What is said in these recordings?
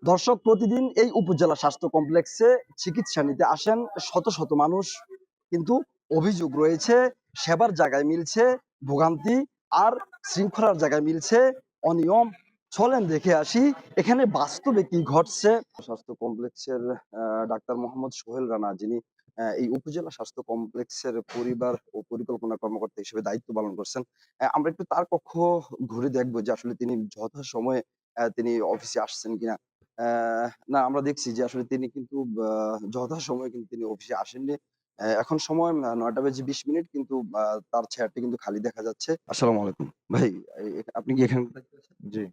দর্শক, প্রতিদিন এই উপজেলা স্বাস্থ্য কমপ্লেক্সে চিকিৎসা নিতে আসেন শত শত মানুষ। কিন্তু অভিযোগ রয়েছে, সেবার জায়গায় মিলছে ভোগান্তি, আর শৃঙ্খলার জায়গায় মিলছে অনিয়ম। চলেন দেখে আসি এখানে বাস্তবে কি ঘটছে। স্বাস্থ্য কমপ্লেক্সের ডাক্তার মোহাম্মদ সোহেল রানা, যিনি এই উপজেলা স্বাস্থ্য কমপ্লেক্সের পরিবার ও পরিকল্পনা কর্মকর্তা হিসেবে দায়িত্ব পালন করছেন। আমরা একটু তার কক্ষ ঘুরে দেখবো যে আসলে তিনি যথাসময়ে তিনি অফিসে আসছেন কিনা। না, আমরা দেখছি যে আসলে তিনি কিন্তু যথাসময়ে কিন্তু তিনি অফিসে আসেননি। এখন সময় ৯টা বেজে ২০ মিনিট, কিন্তু তার চেয়ারটি কিন্তু খালি দেখা যাচ্ছে। আসসালামু আলাইকুম। ভাই, আপনি কি এখানে দায়িত্বে আছেন? জি,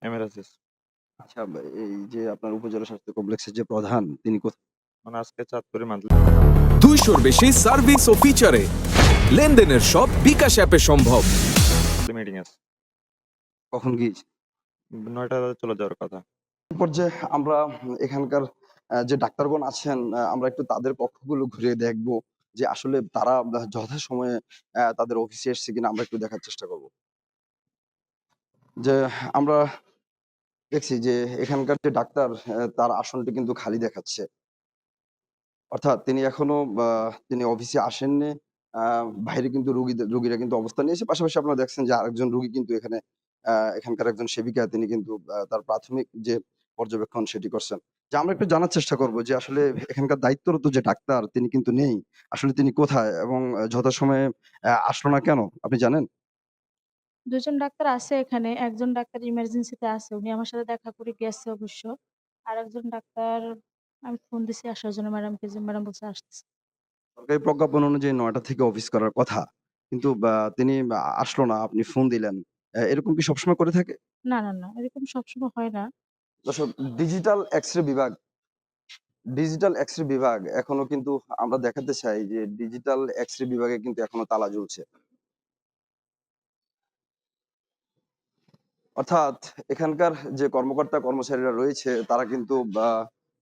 এমআরএসএস। আচ্ছা, এই যে আপনার উপজেলা স্বাস্থ্য কমপ্লেক্সের যে প্রধান, তিনি কোথায়? মানে আজকে চাঁদপুরে মান্থলি 200-র বেশি সার্ভিস ও ফিচারে লেনদেনের সব বিকাশ অ্যাপে সম্ভব। মিটিং আছে। কখন গিয়েছে? ৯টা চলে যাওয়ার কথা। পর্যায়ে আমরা এখানকার যে ডাক্তারগণ আছেন, আমরা একটু তাদের কক্ষগুলো ঘুরে দেখবো যে আসলে তারা যথাসময়ে তাদের অফিসে এসছে কিনা আমরা একটু দেখার চেষ্টা করব। যে আমরা দেখছি যে এখানকার যে ডাক্তার, তার আসনটি কিন্তু খালি দেখাচ্ছে। অর্থাৎ তিনি এখনো তিনি অফিসে আসেননি। আ বাইরে কিন্তু রোগীরা কিন্তু অবস্থান নিয়েছে। পাশাপাশি আপনারা দেখছেন যে আরেকজন রোগী কিন্তু এখানে এখানকার একজন সেবিকা, তিনি কিন্তু তার প্রাথমিক যে পর্যবেক্ষণ সেটি করছেন। যে আমরা একটু জানার চেষ্টা করব যে আসলে এখানকার দায়িত্বরত যে ডাক্তার, তিনি কিন্তু নেই। আসলে তিনি কোথায় এবং যথাসময়ে আসলো না কেন? আপনি জানেন? ২ জন ডাক্তার আছে এখানে। একজন ডাক্তার ইমার্জেন্সিতে আছে। উনি আমার সাথে দেখা করে গেছে অবশ্য। আরেকজন ডাক্তার আমি ফোন দিছি আসার জন্য ম্যাডামকে, যে ম্যাডাম বলছে আসতেছে। সরকারি প্রজ্ঞাপন অনুযায়ী ৯টা থেকে অফিস করার কথা। কিন্তু তিনি আসলো না, আপনি ফোন দিলেন। এরকম কি সবসময় করে থাকে? না, এরকম সবসময় হয় না। দর্শক, ডিজিটাল এক্স-রে বিভাগ ডিজিটাল এক্স-রে বিভাগ এখনো কিন্তু আমরা দেখাতে চাই যে ডিজিটাল এক্স-রে বিভাগে কিন্তু এখনো তালা ঝুলছে। অর্থাৎ এখানকার যে কর্মকর্তা কর্মচারীরা রয়েছে, তারা কিন্তু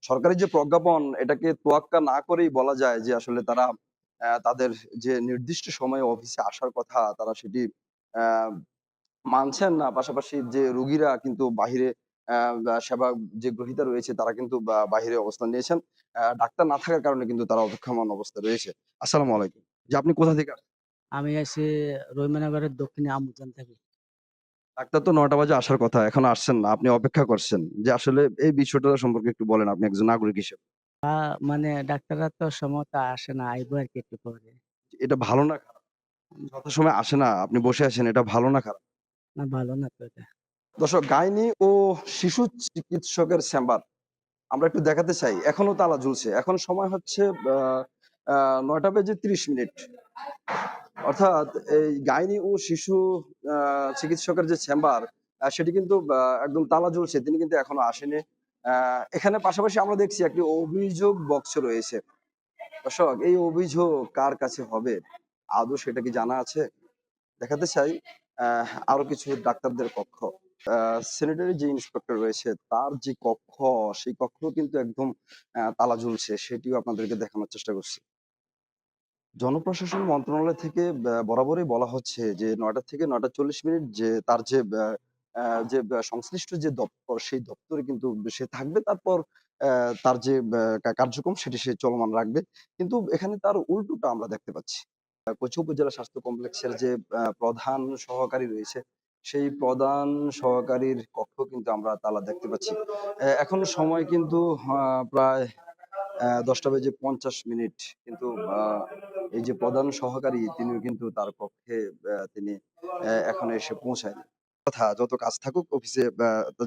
সরকারি যে প্রজ্ঞাপন, এটাকে তোয়াক্কা না করেই বলা যায় যে আসলে তারা তাদের যে নির্দিষ্ট সময়ে অফিসে আসার কথা, তারা সেটি আহ মানছেন না। পাশাপাশি যে রোগীরা কিন্তু বাহিরে সেবা যে গ্রহীতা রয়েছে, তারা কিন্তু বাহিরে অবস্থান নিয়েছেন। ডাক্তার না থাকার কারণে কিন্তু তারা অপেক্ষমাণ অবস্থায় রয়েছে। আসসালামু আলাইকুম। যে আপনি কোথা থেকে আসছেন? আমি আছি রহিমানগরের দক্ষিণে আমুজান থাকি। ডাক্তার তো ৯টা বাজে আসার কথা, এখনো আসছেন না। আপনি অপেক্ষা করছেন। যে আসলে এই বিষয়টা সম্পর্কে একটু বলেন, আপনি একজন নাগরিক হিসেবে। মানে ডাক্তাররা তো সময়মতো আসে না, আইবো আরকি একটু পরে। এটা ভালো না খারাপ? যথাসময়ে আসে না, আপনি বসে আছেন, এটা ভালো না খারাপ? না, ভালো না তো এটা। দর্শক, গাইনি ও শিশু চিকিৎসকের চেম্বার আমরা একটু দেখাতে চাই। এখনো তালা ঝুলছে। এখন সময় হচ্ছে আ আ ৯টা বেজে ৩০ মিনিট। অর্থাৎ এই গাইনি ও শিশু আ চিকিৎসকের যে চেম্বার, সেটি কিন্তু একদম তালা ঝুলছে। তিনি কিন্তু এখনো আসেনি। আ এখানে পাশাপাশি আমরা দেখছি একটি অভিযোগ বক্স রয়েছে। দর্শক, এই অভিযোগ কার কাছে হবে? আদৌ সেটা কি জানা আছে? দেখাতে চাই আরো কিছু ডাক্তারদের কক্ষ। স্যানিটারি যে ইন্সপেক্টর রয়েছে, তার যে কক্ষ, সেই কক্ষ কিন্তু একদম তালা ঝুলছে। সেটিও আপনাদেরকে দেখানোর চেষ্টা করছি। জনপ্রশাসন মন্ত্রণালয় থেকে বরাবরই বলা হচ্ছে যে ৯টা থেকে ৯টা ৪০ মিনিট যে তার যে যে সংশ্লিষ্ট যে দপ্তর, সেই দপ্তরে কিন্তু সে থাকবে। তারপর তার যে কার্যক্রম, সেটি সে চলমান রাখবে। কিন্তু এখানে তার উল্টোটা আমরা দেখতে পাচ্ছি। কোচি উপজেলা স্বাস্থ্য কমপ্লেক্সের যে প্রধান সহকারী রয়েছে, সেই প্রধান সহকারীর কক্ষ কিন্তু আমরা তালা দেখতে পাচ্ছি। এখন সময় কিন্তু প্রায় ১০টা বেজে ৫০ মিনিট। কিন্তু আ এই যে প্রধান সহকারী, তিনিও কিন্তু তার কক্ষে তিনি এখনো এসে পৌঁছায়নি। কথা, যত কাজ থাকুক অফিসে,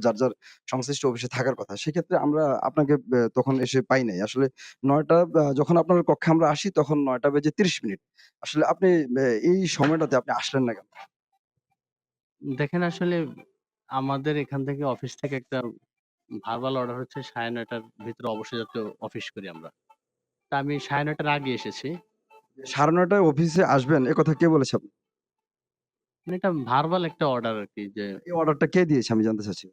যার সংশ্লিষ্ট অফিসে থাকার কথা। সেক্ষেত্রে আমরা আপনাকে তখন এসে পাই নাই। আসলে ৯টা যখন আপনার কক্ষে আমরা আসি, তখন ৯টা বেজে ৩০ মিনিট। আসলে আপনি এই সময়টাতে আপনি আসলেন না কেন? দেখেন আসলে আমাদের এখান থেকে অফিস থেকে একটা ভার্বাল অর্ডার হচ্ছে ৯:৩০ টার ভিতরে অবশ্যই যাতে অফিস করি আমরা। তা আমি ৯:৩০ টার আগে এসেছি। ৯:৩০ টায় অফিসে আসবেন, একথা কে বলেছে আপনাকে? মানে এটা ভার্বাল একটা অর্ডার আরকি, যে এই অর্ডারটা কে দিয়েছে আমি জানতে চাচ্ছি।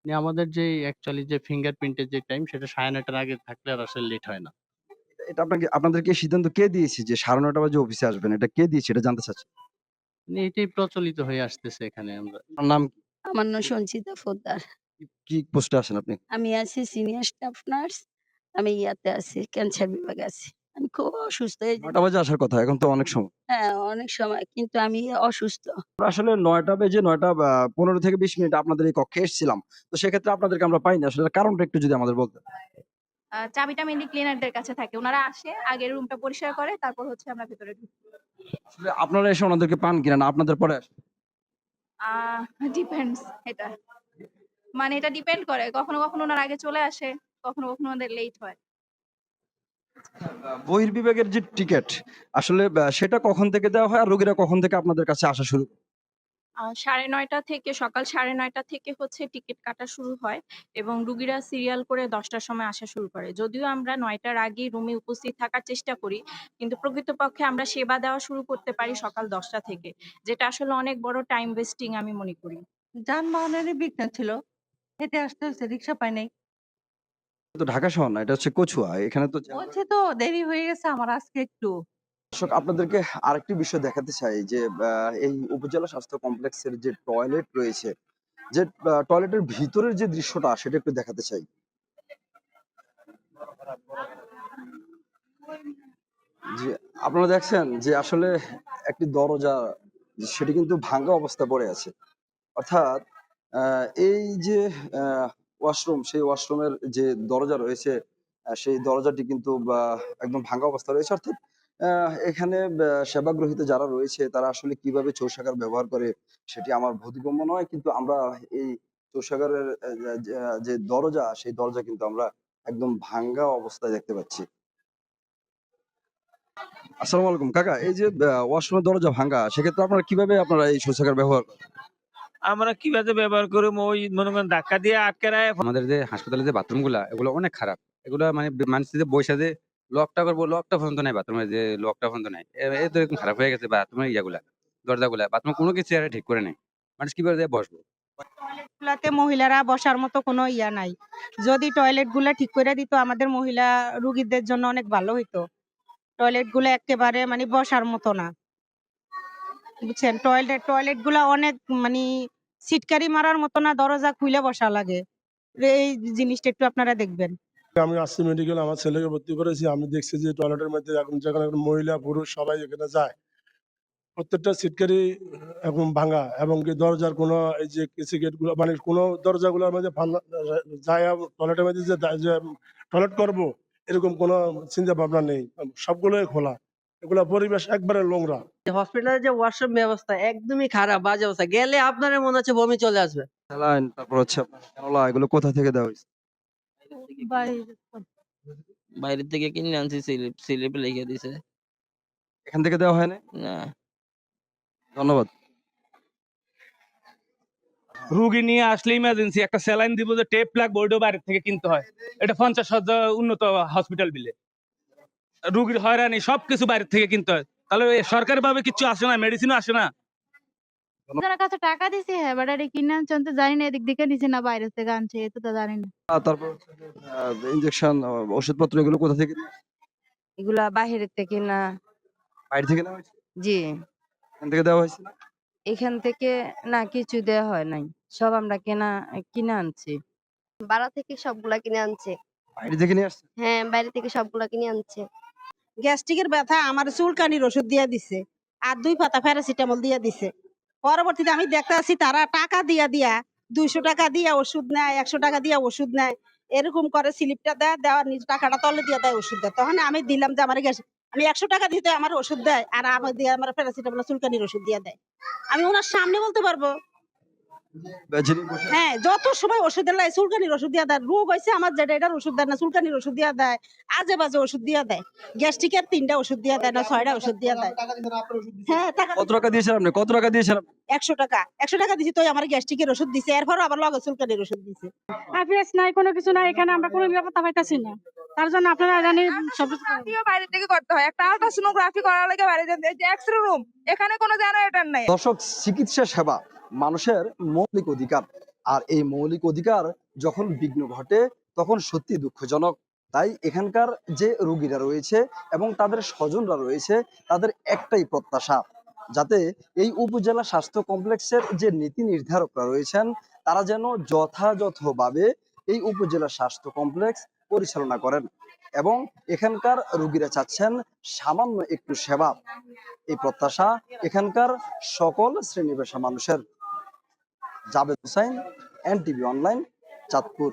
আমাদের যে অ্যাকচুয়ালি যে ফিঙ্গারপ্রিন্টের যে টাইম, সেটা ৯:৩০ টার আগে থাকলে আর আসলে লেট হয় না। এটা আপনাদেরকে সিদ্ধান্ত কে দিয়েছে যে ৯:৩০ বাজে অফিসে আসবেন? এটা কে দিয়েছে? এটা জানতে চাচ্ছি। মানে এটাই প্রচলিত হয়ে আসতেছে এখানে আমরা। আপনার নাম কি? আমার নাম সঞ্চিতা পোদ্দার। কি পোস্টে আছেন আপনি? আমি আছি সিনিয়র স্টাফ নার্স। আমি ইয়াতে আছি, ক্যান্সার বিভাগে আছি। আমি খুব অসুস্থ এই যে ৯টা বাজে আসার কথা। এখন তো অনেক সময়। হ্যাঁ, অনেক সময় কিন্তু আমি অসুস্থ। আমরা আসলে ৯টা বেজে ৯টা ১৫ থেকে ২০ মিনিট আপনাদের এই কক্ষে এসেছিলাম। তো সেক্ষেত্রে আপনাদেরকে আমরা পাইনি। আসলে এর কারণটা একটু যদি আমাদের বলতেন। চাবিটা মেইনলি ক্লিনারদের কাছে থাকে। উনারা আসে, আগে রুমটা পরিষ্কার করে, তারপর হচ্ছে আমরা ভেতরে ঢুকি। আসলে আপনারা এসে ওনাদেরকে পান কিনা? না আপনাদের পরে আসে? আ ডিপেন্ডস এটা। মানে এটা ডিপেন্ড করে। কখনো, কখনো উনারা আগে চলে আসে, কখনো, কখনো ওনাদের লেট হয়। বহির্বিভাগের যে টিকেট আসলে সেটা কখন থেকে দেওয়া হয়? আর রোগীরা কখন থেকে আপনাদের কাছে আসা শুরু করে? ৯:৩০ থেকে সকাল ৯:৩০ থেকে হচ্ছে টিকেট কাটা শুরু হয় এবং রুগীরা সিরিয়াল করে ১০টার সময় আসা শুরু করে। যদিও আমরা ৯টার আগেই রুমে উপস্থিত থাকার চেষ্টা করি, কিন্তু প্রকৃতপক্ষে আমরা সেবা দেওয়া শুরু করতে পারি সকাল ১০টা থেকে। যেটা আসলে অনেক বড় টাইম ওয়েস্টিং আমি মনে করি। যানবাহনেরই বিঘ্ন ছিল। হেঁটে আসতে হচ্ছে, রিক্সা পাই নাই। তো ঢাকা শহর না, এটা হচ্ছে কচুয়া। এখানে তো বলছি তো দেরি হয়ে গেছে আমার আজকে একটু। দর্শক আপনাদেরকে আরেকটি বিষয় দেখাতে চাই যে এই উপজেলা স্বাস্থ্য কমপ্লেক্সের যে টয়লেট রয়েছে, যে টয়লেটের ভিতরের যে দৃশ্যটা সেটা একটু দেখাতে চাই। যে আপনারা দেখছেন যে আসলে একটি দরজা সেটি কিন্তু ভাঙা অবস্থায় পড়ে আছে। অর্থাৎ এই যে ওয়াশরুম, সেই ওয়াশরুমের যে দরজা রয়েছে, সেই দরজাটি কিন্তু একদম ভাঙা অবস্থায় রয়েছে। অর্থাৎ এখানে সেবাগ্রহীতা যারা রয়েছে তারা আসলে কিভাবে চৌষাগার ব্যবহার করে সেটি আমার বোধগম্য নয়। কিন্তু আমরা এই চৌষাগারের যে দরজা, সেই দরজা কিন্তু আমরা একদম ভাঙ্গা অবস্থায় দেখতে পাচ্ছি। আসসালামু আলাইকুম কাকা। এই যে ওয়াশরুমের দরজা ভাঙ্গা, সেক্ষেত্রে আপনারা কিভাবে এই শৌচাগার ব্যবহার করেন? আমরা কিভাবে ব্যবহার করি ওই মনে করেন ধাক্কা দিয়ে আটকে রায় আমাদের যে হাসপাতালে যে বাথরুম গুলা এগুলো অনেক খারাপ। এগুলা মানে মানুষ যে বইসা যে লকটা করবো, লকটা পর্যন্ত নাই বাথরুমের, যে লকটা পর্যন্ত নাই। এ তো এরকম খারাপ হয়ে গেছে বাথরুমের ইয়াগুলা, দরজাগুলা। বাথরুমে কোনো কিছু আর ঠিক করে নাই। মানুষ কিভাবে যেয়ে বসবো? টয়লেট গুলাতে মহিলারা বসার মতো কোনো ইয়া নাই। যদি টয়লেট গুলা ঠিক করে দিত আমাদের মহিলা রুগীদের জন্য অনেক ভালো হইতো। টয়লেট গুলা একেবারে মানে বসার মতো না। বুঝছেন, টয়লেট গুলা অনেক মানে সিটকারি মারার মতো না, দরজা খুলে বসা লাগে। এই জিনিসটা একটু আপনারা দেখবেন। আমি আসছি মেডিকেল, আমার ছেলেকে ভর্তি করেছি। আমি দেখছি যে টয়লেটের মধ্যে এখন যেখানে মহিলা পুরুষ সবাই এখানে যায়, প্রত্যেকটা সিটকারি এখন ভাঙা, এবং কি দরজার কোনো এই যে গেট গুলো মানে কোনো দরজাগুলোর মধ্যে যায় টয়লেটের মধ্যে যে টয়লেট করবো এরকম কোনো চিন্তা ভাবনা নেই, সবগুলোই খোলা। এগুলা পরিবেশ একবারে নোংরা। হসপিটালের যে ওয়াশরুম ব্যবস্থা একদমই খারাপ, বাজে অবস্থা। গেলে আপনার মনে হচ্ছে বমি চলে আসবে। স্যালাইন, তারপর হচ্ছে আপনার ক্যানোলা, এগুলো কোথা থেকে দেওয়া হয়েছে? বাইরে থেকে কিনে আনছি, স্লিপে লিখে দিছে। এখান থেকে দেওয়া হয় না? না, ধন্যবাদ। রুগী নিয়ে আসলে ইমার্জেন্সি একটা স্যালাইন দিব, যে টেপ লাগবে ওইটাও বাইরে থেকে কিনতে হয়। এটা 50,000 উন্নত হসপিটাল বিলে। রুগীর হয়রানি সবকিছু বাইরে থেকে কিনতে হয়। তাহলে সরকারি ভাবে কিছু আসে না, মেডিসিনও আসে না। একজনের কাছে টাকা দিছি, হ্যাঁ, বাট এটা কিনে আনছে আমি তো জানি না, এদিক থেকে নিছে না বাইরে থেকে আনছে, এটা তো জানি না। তারপর হচ্ছে যে ইনজেকশন, ওষুধপত্র এগুলো কোথা থেকে নিয়ে আসছেন? এগুলা বাহিরের থেকে না। বাইরে থেকে নেওয়া হয়েছে? জি, এখান থেকে দেওয়া হয়েছে না? এখান থেকে না, কিছু দেওয়া হয় নাই। সব আমরা কিনে আনছি। বাড়া থেকে সবগুলা কিনে আনছে। বাইরে থেকে নিয়ে আসছেন? হ্যাঁ, বাইরে থেকে সবগুলা কিনে আনছে। গ্যাস্ট্রিকের ব্যথা আমার চুলকানির ওষুধ দিয়ে দিছে, আর 2 পাতা প্যারাসিটামল দিয়ে দিছে। পরবর্তীতে আমি দেখতে আসি তারা টাকা দিয়া 200 টাকা দিয়ে ওষুধ নেয়, 100 টাকা দিয়ে ওষুধ নেয়, এরকম করে স্লিপটা দেওয়ার নিজ টাকাটা তলে দিয়ে দেয়, ওষুধ দেয়। তখন আমি দিলাম যে আমার গ্যাস, আমি 100 টাকা দিতে আমার ওষুধ দেয়, আর আমার প্যারাসিটামল চুলকানির ওষুধ দিয়ে দেয়। আমি ওনার সামনে বলতে পারবো, যিনি বসে হ্যাঁ, যত সময় ওষুধের লাই চুলকানির ওষুধ দিয়া দেয়। রোগ হয়েছে আমার, যেটা এটার ওষুধ দেয় না, চুলকানির ওষুধ দিয়া দেয়, আজে বাজে ওষুধ দিয়া দেয়। গ্যাস্ট্রিকের 3টা ওষুধ দিয়া দেয় না, 6টা ওষুধ দিয়া দেয়। হ্যাঁ, টাকা কত টাকা দিয়েছেন আপনি? কত টাকা দিয়েছেন আপনি? 100 টাকা 100 টাকা দিছি, তো আমার গ্যাস্ট্রিকের ওষুধ দিছে, এরপর আবার লগে চুলকানির ওষুধ দিছে। আফিয়াস নাই, কোনো কিছু নাই এখানে, আমরা কোনো নিরাপত্তা পাইতাছি না। তার জন্য আপনারা জানি সব বাইরে থেকে করতে হয়। একটা আল্ট্রাসোনোগ্রাফি করার লাগে বাইরে যেতে, এই যে এক্স-রে রুম, এখানে কোনো জেনারেটর নাই। দর্শক, চিকিৎসা সেবা মানুষের মৌলিক অধিকার। আর এই মৌলিক অধিকার যখন বিঘ্ন ঘটে তখন সত্যি দুঃখজনক। তাই এখানকার যে রোগীরা রয়েছে এবং তাদের স্বজনরা রয়েছে, তাদের একটাই প্রত্যাশা যাতে এই উপজেলা স্বাস্থ্য কমপ্লেক্সের যে নীতি নির্ধারকরা রয়েছেন তারা যেন যথাযথভাবে এই উপজেলা স্বাস্থ্য কমপ্লেক্স পরিচালনা করেন এবং এখানকার রোগীরা চাচ্ছেন সামান্য একটু সেবা। এই প্রত্যাশা এখানকার সকল শ্রেণী পেশা মানুষের। Javed Hussain, NTV online, Chandpur.